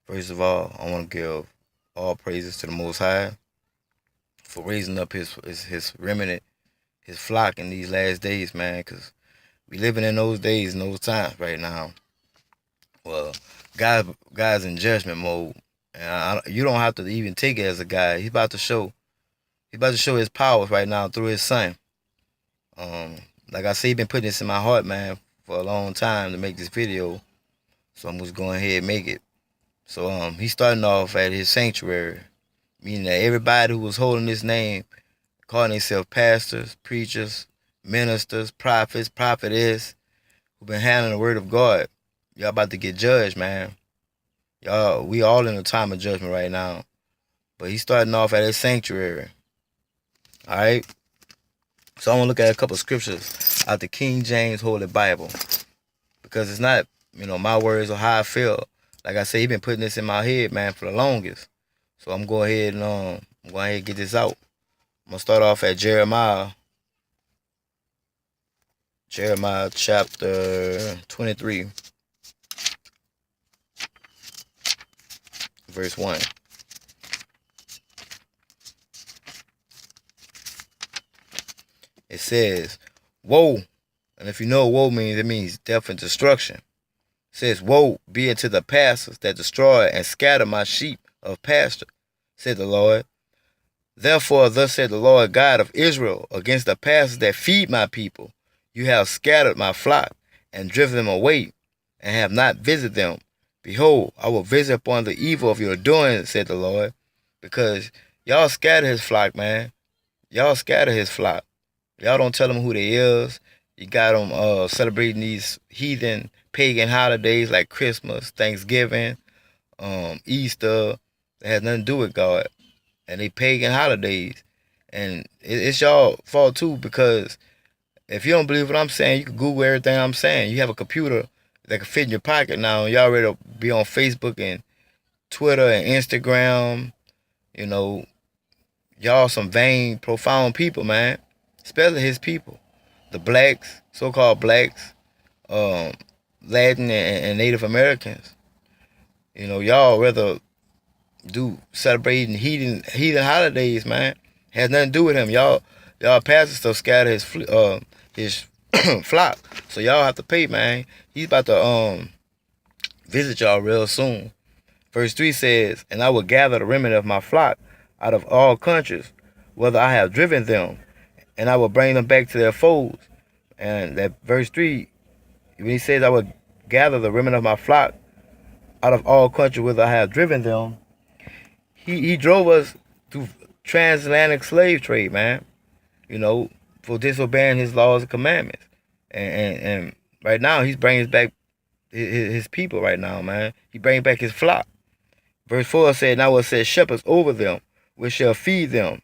First of all, I want to give all praises to the Most High for raising up his remnant, his flock in these last days, man. Cause we living in those days and those times right now. Well, God's in judgment mode, and you don't have to even take it as a guy. He's about to show his powers right now through his son. Um, like I say, he been putting this in my heart, man, for a long time to make this video. So I'm just going ahead and make it. So he's starting off at his sanctuary, meaning that everybody who was holding his name, calling themselves pastors, preachers, ministers, prophets, prophetess, who been handling the word of God, y'all about to get judged, man. Y'all, we all in a time of judgment right now. But he's starting off at his sanctuary. All right. So I want to look at a couple of scriptures out the King James Holy Bible, because it's not, my words or how I feel. Like I said, he been putting this in my head, man, for the longest. So I'm going ahead and get this out. I'm gonna start off at Jeremiah chapter 23, verse 1. It says, "Woe," and if you know what woe means, it means death and destruction. It says, "Woe be unto the pastors that destroy and scatter my sheep of pasture," said the Lord. "Therefore, thus said the Lord God of Israel, against the pastors that feed my people, you have scattered my flock, and driven them away, and have not visited them. Behold, I will visit upon the evil of your doing, said the Lord," because y'all scatter his flock, man. Y'all scatter his flock. Y'all don't tell them who they is. You got them celebrating these heathen pagan holidays like Christmas, Thanksgiving, Easter. That has nothing to do with God, and they pagan holidays. And it's y'all fault too, because if you don't believe what I'm saying, you can Google everything I'm saying. You have a computer that can fit in your pocket now, and y'all ready to be on Facebook and Twitter and Instagram. You know, y'all some vain, profound people, man. Especially his people, the blacks, so-called blacks, um, Latin and Native Americans. Y'all rather do celebrating heathen holidays, man. Has nothing to do with him. Y'all pastors stuff scatter his flock. So y'all have to pay, man. He's about to visit y'all real soon. Verse 3 says, "And I will gather the remnant of my flock out of all countries, whether I have driven them, and I will bring them back to their folds." And that verse 3, when he says, "I will gather the remnant of my flock out of all countries whither I have driven them," he drove us through transatlantic slave trade, man. For disobeying his laws and commandments. And right now, he's bringing back his people right now, man. He bringing back his flock. Verse 4 said, "And I will set shepherds over them, which shall feed them,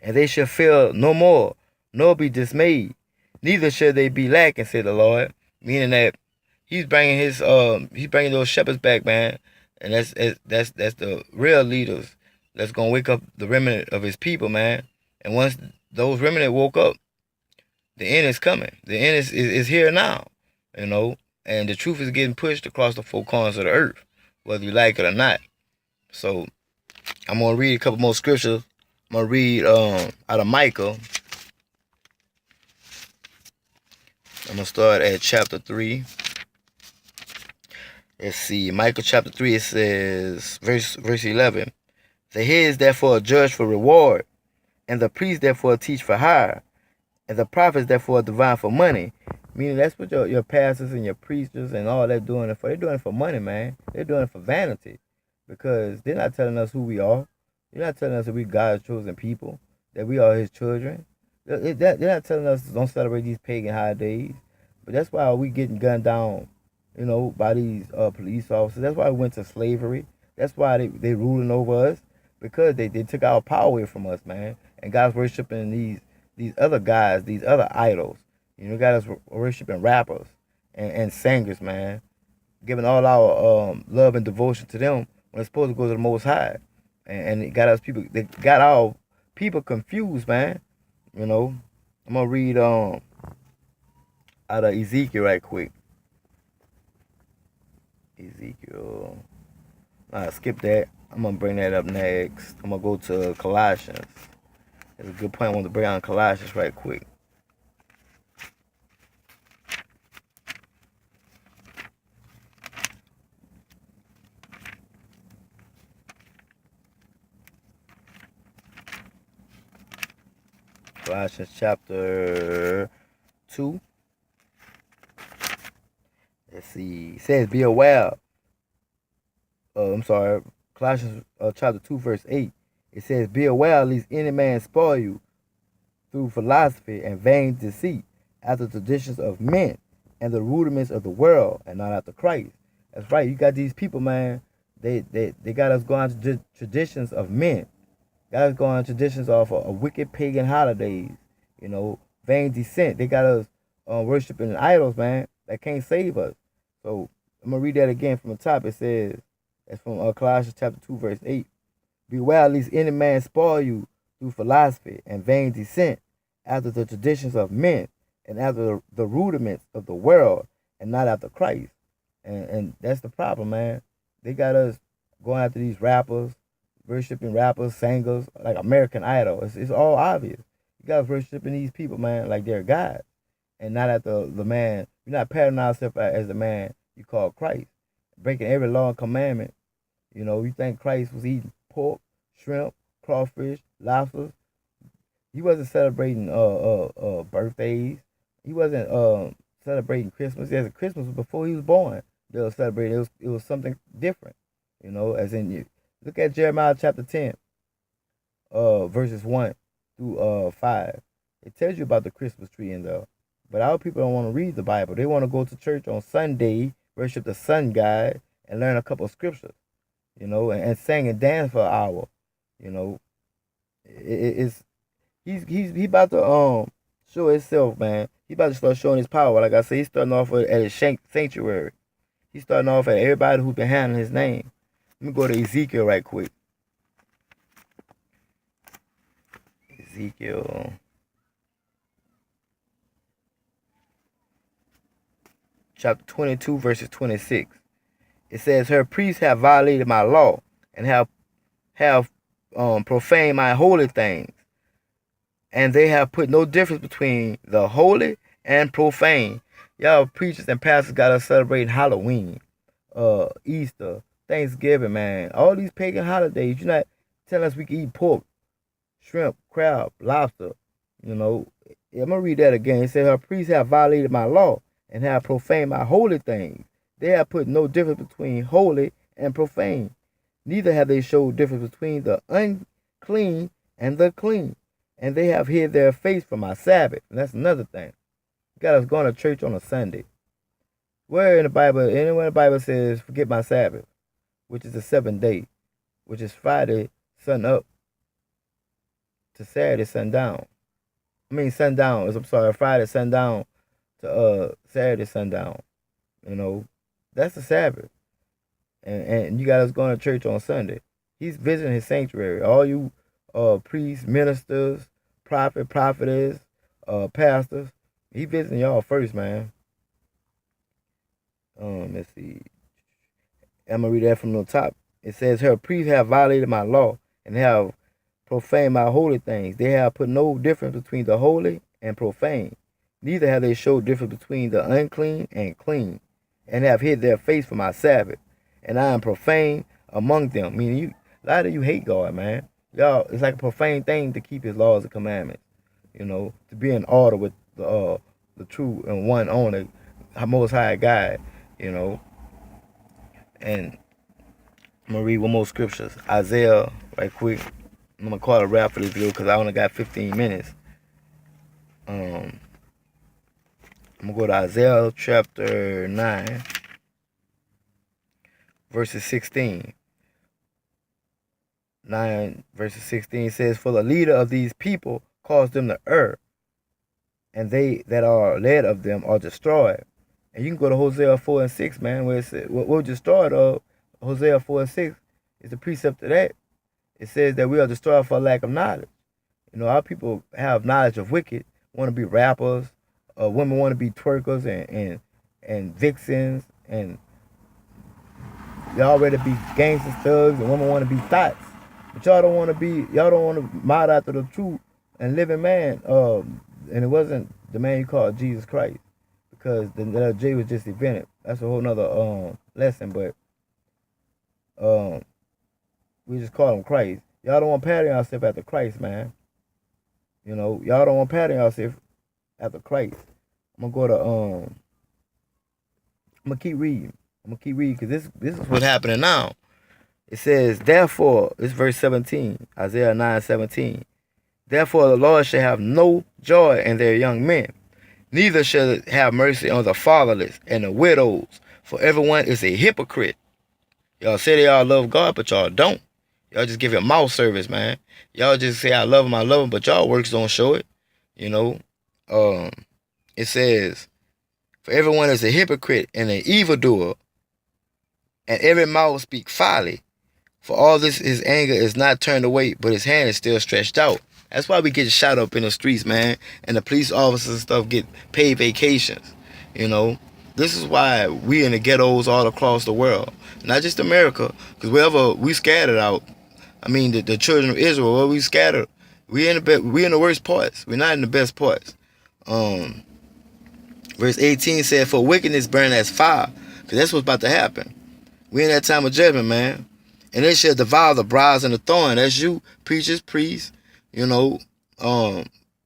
and they shall fear no more, nor be dismayed. Neither shall they be lacking," said the Lord. Meaning that he's bringing those shepherds back, man. And that's the real leaders that's gonna wake up the remnant of his people, man. And once those remnant woke up, the end is coming. The end is here now, you know. And the truth is getting pushed across the four corners of the earth, whether you like it or not. So I'm gonna read a couple more scriptures. I'm gonna read out of Micah. I'm gonna start at chapter 3. Let's see, Micah chapter 3. It says, verse 11. "The heads therefore judge for reward, and the priests therefore teach for hire, and the prophets therefore divine for money." Meaning that's what your pastors and your preachers and all that doing it for. They're doing it for money, man. They're doing it for vanity, because they're not telling us who we are. They're not telling us that we God's chosen people, that we are His children. They're not telling us don't celebrate these pagan holidays. But that's why we getting gunned down, by these police officers. That's why we went to slavery. That's why they ruling over us, because they took our power away from us, man. And God's worshiping these other guys, these other idols. Got us worshiping rappers and singers, man. Giving all our love and devotion to them when it's supposed to go to the Most High. And it got they got our people confused, man. I'm gonna read out of Ezekiel right quick. Ezekiel. Skip that. I'm gonna bring that up next. I'm gonna go to Colossians. It's a good point. I want to bring on Colossians right quick. Colossians chapter 2. Let's see. It says, be aware. Colossians chapter 2, verse 8. It says, be aware lest any man spoil you through philosophy and vain deceit, after traditions of men and the rudiments of the world, and not after Christ. That's right. You got these people, man. They got us going to traditions of men. Got us going traditions off of wicked pagan holidays. Vain descent. They got us worshiping idols, man, that can't save us. So I'm gonna read that again from the top. It says, it's from Colossians chapter 2, verse 8. Beware lest any man spoil you through philosophy and vain descent, after the traditions of men and after the rudiments of the world, and not after Christ. And that's the problem, man. They got us going after these rappers, worshiping rappers, singers, like American Idol. It's all obvious. You guys worshiping these people, man, like they're God, and not after the man. You're not patterning ourselves as the man you call Christ, breaking every law and commandment. You think Christ was eating pork, shrimp, crawfish, lobsters. He wasn't celebrating birthdays. He wasn't celebrating Christmas. Yes, Christmas was before he was born. They were celebrating. It was something different. As in you look at Jeremiah chapter 10, verses 1 through 5. It tells you about the Christmas tree in there. But our people don't want to read the Bible. They want to go to church on Sunday, worship the sun god, and learn a couple of scriptures, and sing and dance for an hour. He's about to show himself, man. He about to start showing his power. Like I said, he's starting off at his sanctuary. He's starting off at everybody who's been handling his name. Let me go to Ezekiel right quick. Ezekiel. Chapter 22, verses 26. It says, her priests have violated my law and have profaned my holy things. And they have put no difference between the holy and profane. Y'all preachers and pastors got us celebrating Halloween, Easter, Thanksgiving, man. All these pagan holidays. You're not telling us we can eat pork, shrimp, crab, lobster. I'm going to read that again. It said, her priests have violated my law and have profaned my holy things. They have put no difference between holy and profane. Neither have they showed difference between the unclean and the clean. And they have hid their face from my Sabbath. And that's another thing. You got us going to church on a Sunday. Where in the Bible, anywhere in the Bible says, forget my Sabbath, which is the seventh day, which is Friday sun up to Saturday sundown. Sundown. Friday sundown to Saturday sundown. That's the Sabbath. And you got us going to church on Sunday. He's visiting his sanctuary. All you priests, ministers, prophetess, pastors. He visiting y'all first, man. Let's see. I'm gonna read that from the top. It says, her priests have violated my law and have profaned my holy things. They have put no difference between the holy and profane. Neither have they showed difference between the unclean and clean, and have hid their face from my Sabbath. And I am profane among them. Meaning a lot of you hate God, man. Y'all, it's like a profane thing to keep his laws and commandments. To be in order with the true and one only most high God. And I'm gonna read one more scriptures. Isaiah, right quick. I'm gonna call it a wrap for this video because I only got 15 minutes. I'm gonna go to Isaiah chapter 9, verses 16. 9 verses 16 says, for the leader of these people caused them to err, and they that are led of them are destroyed. And you can go to Hosea 4 and 6, man, where it says, what destroyed Hosea 4 and 6 is the precept of that. It says that we are destroyed for lack of knowledge. Our people have knowledge of wicked, want to be rappers, women want to be twerkers and vixens and y'all ready to be gangsters, thugs, and women want to be thoughts. But y'all don't want to be, y'all don't want to mod after the true and living man. And it wasn't the man you called Jesus Christ, because the J was just invented. That's a whole nother lesson. But we just call him Christ. Y'all don't want to pattern yourself after Christ, man. You know, y'all don't want to pattern yourself after Christ. I'm gonna go to I'm gonna keep reading. Because this is what's happening now. It says, therefore, it's verse 17, Isaiah 9:17. Therefore the Lord shall have no joy in their young men, neither shall it have mercy on the fatherless and the widows, for everyone is a hypocrite. Y'all say they all love God, but y'all don't. Y'all just give him mouth service, man. Y'all just say I love him, but y'all works don't show it. You know, it says, for everyone is a hypocrite and an evildoer, and every mouth speak folly. For all this, his anger is not turned away, but his hand is still stretched out. That's why we get shot up in the streets, man. And the police officers and stuff get paid vacations. You know, this is why we in the ghettos all across the world, not just America. Because wherever we scattered out, I mean, the children of Israel, where we scattered, we in the worst parts. We're not in the best parts. Verse 18 said, for wickedness burn as fire. Because that's what's about to happen. We in that time of judgment, man. And they shall devour the briars and the thorn. That's you, preachers, priests. You know,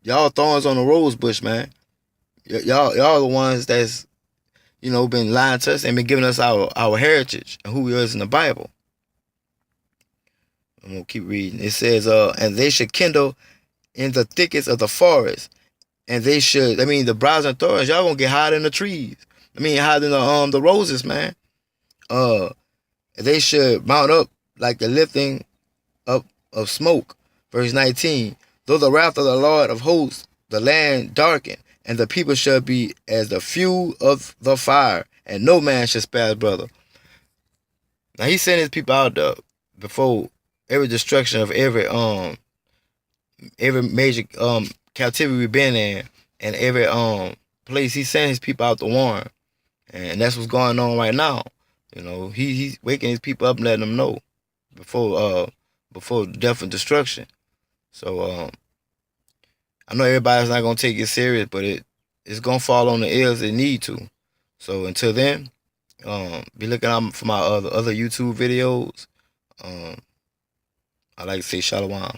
y'all thorns on the rose bush, man. Y'all the ones that's, you know, been lying to us and been giving us our heritage and who we is in the Bible. I'm going to keep reading. It says, and they should kindle in the thickets of the forest. And they should, the briars and thorns, y'all going to get higher than the trees. Higher than the roses, man. They should mount up like the lifting up of smoke. Verse 19, though the wrath of the Lord of hosts, the land darken, and the people shall be as the fuel of the fire, and no man shall spare his brother. Now he sent his people out there before every destruction of every major captivity we've been in, and every place he sent his people out to warn. And that's what's going on right now. You know, he's waking his people up and letting them know before death and destruction. So I know everybody's not gonna take it serious, but it's gonna fall on the ears it need to. So until then, be looking out for my other YouTube videos. I like to say shalom.